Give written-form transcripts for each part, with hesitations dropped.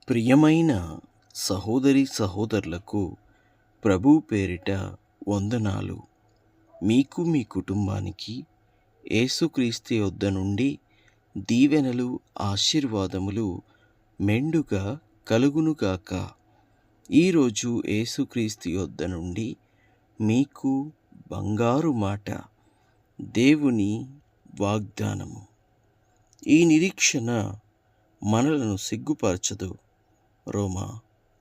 ప్రియమైన సహోదరి సహోదరులకు ప్రభు పేరిట వందనాలు. మీకు మీ కుటుంబానికి యేసుక్రీస్తు యొద్ద నుండి దీవెనలు ఆశీర్వాదములు మెండుగా కలుగునుగాక. ఈరోజు యేసుక్రీస్తు యొద్ద నుండి మీకు బంగారు మాట, దేవుని వాగ్దానము. ఈ నిరీక్షణ మనలను సిగ్గుపరచదు. రోమా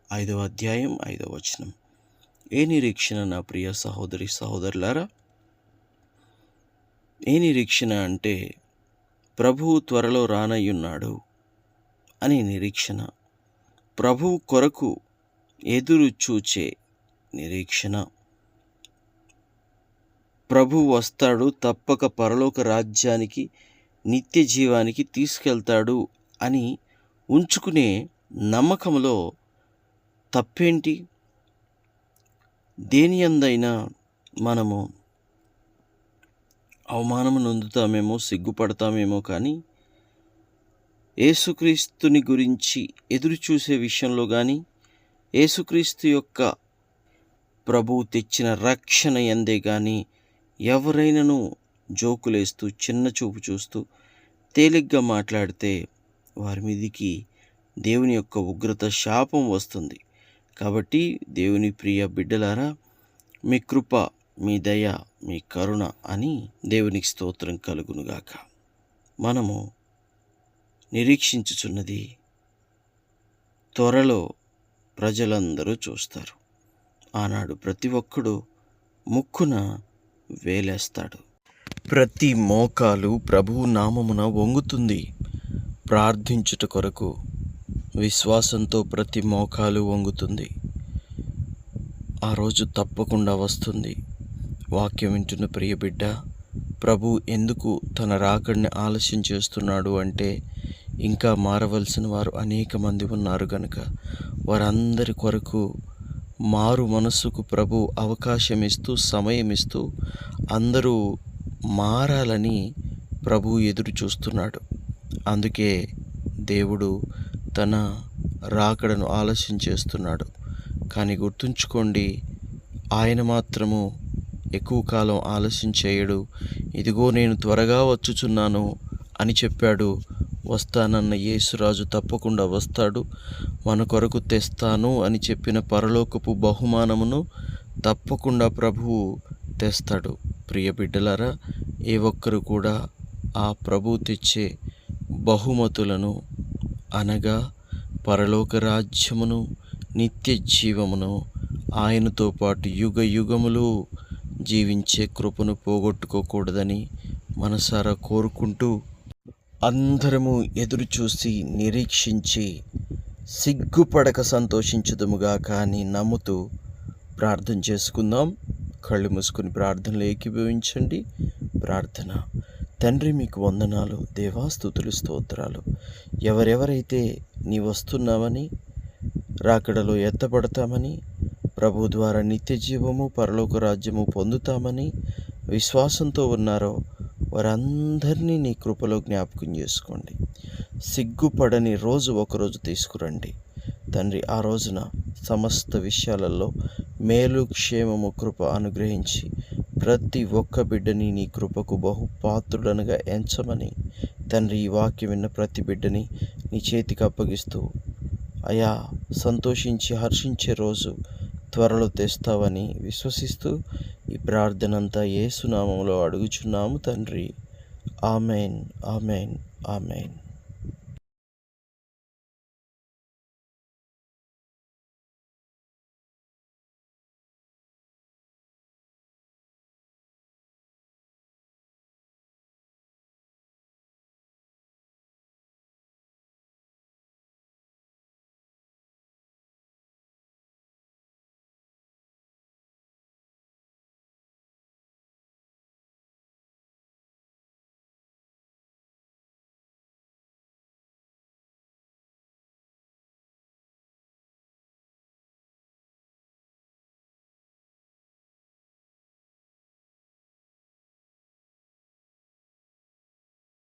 5వ అధ్యాయం 5వ వచనం. ఏ నిరీక్షణ నా ప్రియ సహోదరి సహోదరులారా? ఏ నిరీక్షణ అంటే ప్రభువు త్వరలో రానయ్యున్నాడు అనే నిరీక్షణ, ప్రభువు కొరకు ఎదురు చూచే నిరీక్షణ. ప్రభువు వస్తాడు, తప్పక పరలోక రాజ్యానికి నిత్య జీవానికి తీసుకెళ్తాడు అని ఉంచుకునే నమ్మకంలో తప్పేంటి? దేని యందైనా మనము అవమానము నొందుతామేమో, సిగ్గుపడతామేమో, కానీ యేసుక్రీస్తుని గురించి ఎదురు చూసే విషయంలో కానీ, యేసుక్రీస్తు యొక్క ప్రభువు తెచ్చిన రక్షణ యందే కానీ ఎవరైనాను జోకులేస్తూ, చిన్న చూపు చూస్తూ, తేలిగ్గా మాట్లాడితే వారి మీదికి దేవుని యొక్క ఉగ్రత, శాపం వస్తుంది. కాబట్టి దేవుని ప్రియ బిడ్డలారా, మీ కృప, మీ దయ, మీ కరుణ అని దేవునికి స్తోత్రం కలుగునుగాక. మనము నిరీక్షించుచున్నది త్వరలో ప్రజలందరూ చూస్తారు. ఆనాడు ప్రతి ఒక్కడు ముక్కున వేలేస్తాడు. ప్రతి మోకాలు ప్రభువు నామమున వంగుతుంది. ప్రార్థించుట కొరకు విశ్వాసంతో ప్రతి మోకాలు వంగుతుంది. ఆ రోజు తప్పకుండా వస్తుంది. వాక్యం వింటున్న ప్రియ బిడ్డ, ప్రభు ఎందుకు తన రాకడిని ఆలస్యం చేస్తున్నాడు అంటే, ఇంకా మారవలసిన వారు అనేక మంది ఉన్నారు గనుక వారందరి కొరకు మారు మనస్సుకు ప్రభు అవకాశం ఇస్తూ, సమయం ఇస్తూ, అందరూ మారాలని ప్రభు ఎదురు చూస్తున్నాడు. అందుకే దేవుడు తన రాకడను ఆలస్యం చేస్తున్నాడు. కానీ గుర్తుంచుకోండి, ఆయన మాత్రము ఎక్కువ కాలం ఆలస్యం చేయడు. ఇదిగో నేను త్వరగా వచ్చుచున్నాను అని చెప్పాడు. వస్తానన్న యేసురాజు తప్పకుండా వస్తాడు. మన కొరకు తెస్తాను అని చెప్పిన పరలోకపు బహుమానమును తప్పకుండా ప్రభువు తెస్తాడు. ప్రియ బిడ్డలారా, ఏ ఒక్కరు కూడా ఆ ప్రభువు తెచ్చే బహుమతులను, అనగా పరలోక రాజ్యమును, నిత్య జీవమును, ఆయనతో పాటు యుగ యుగములు జీవించే కృపను పోగొట్టుకోకూడదని మనసారా కోరుకుంటూ, అందరము ఎదురు చూసి నిరీక్షించి సిగ్గుపడక సంతోషించుదుముగాక అని నమ్ముతూ ప్రార్థన చేసుకుందాం. కళ్ళు మూసుకుని ప్రార్థనలో ఏకీభవించండి. ప్రార్థన. తండ్రి, మీకు వందనాలు, దేవా, స్తుతులు, స్తోత్రాలు. ఎవరెవరైతే నీ వస్తున్నామని, రాకడలో ఎత్తబడతామని, ప్రభు ద్వారా నిత్య జీవము, పరలోక రాజ్యము పొందుతామని విశ్వాసంతో ఉన్నారో వారందరినీ నీ కృపలో జ్ఞాపకం చేసుకోండి. సిగ్గుపడని రోజు ఒకరోజు తీసుకురండి తండ్రి. ఆ రోజున సమస్త విషయాలలో మేలు, క్షేమము, కృప అనుగ్రహించి ప్రతి ఒక్క బిడ్డని నీ కృపకు బహుపాత్రుడనుగా ఎంచమని తండ్రి, ఈ వాక్యం విన్న ప్రతి బిడ్డని నీ చేతికి అప్పగిస్తూ, అయా సంతోషించి హర్షించే రోజు త్వరలో తెస్తావని విశ్వసిస్తూ ఈ ప్రార్థనంతా యేసు నామములో అడుగుచున్నాము తండ్రి. Amen, amen, amen.